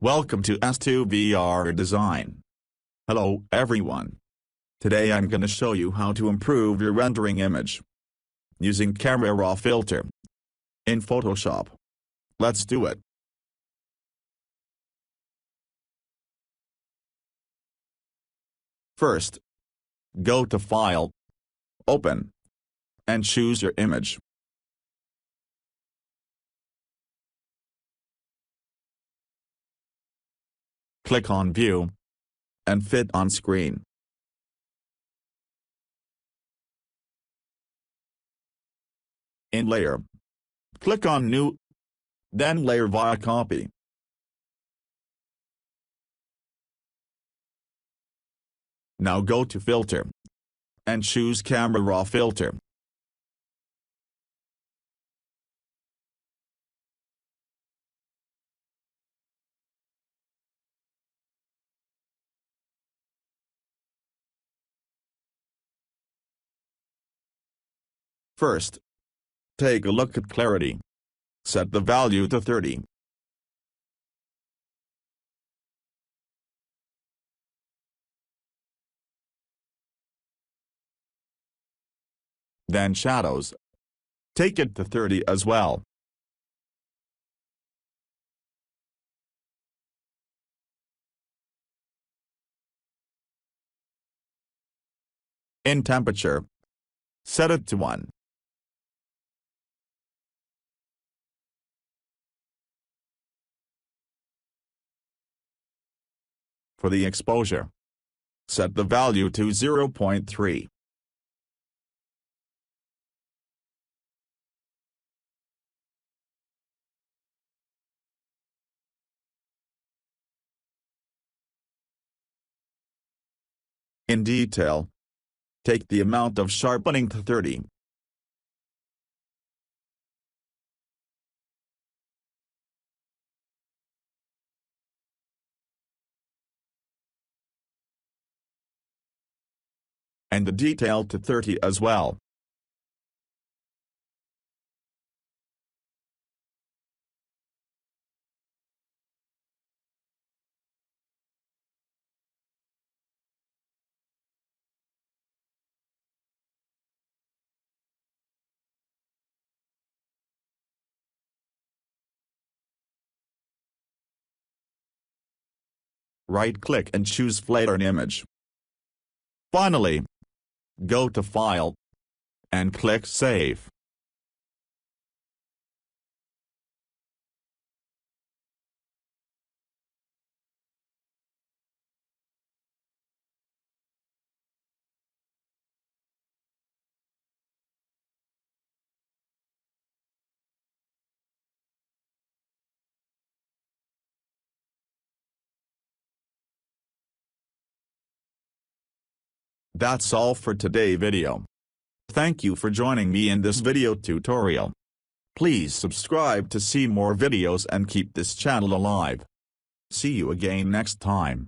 Welcome to S2VR Design. Hello everyone. Today I'm gonna show you how to improve your rendering image using Camera Raw filter in Photoshop. Let's do it. First, go to File, Open, and choose your image. Click on View and Fit on Screen. In Layer, click on New, then Layer via Copy. Now go to Filter and choose Camera Raw filter. First, take a look at clarity. Set the value to 30. Then shadows. Take it to 30 as well. In temperature, set it to 1. For the exposure, set the value to 0.3. In detail, take the amount of sharpening to 30. And the detail to 30 as well. Right-click and choose Flatten Image. Finally, go to File and click Save. That's all for today's video. Thank you for joining me in this video tutorial. Please subscribe to see more videos and keep this channel alive. See you again next time.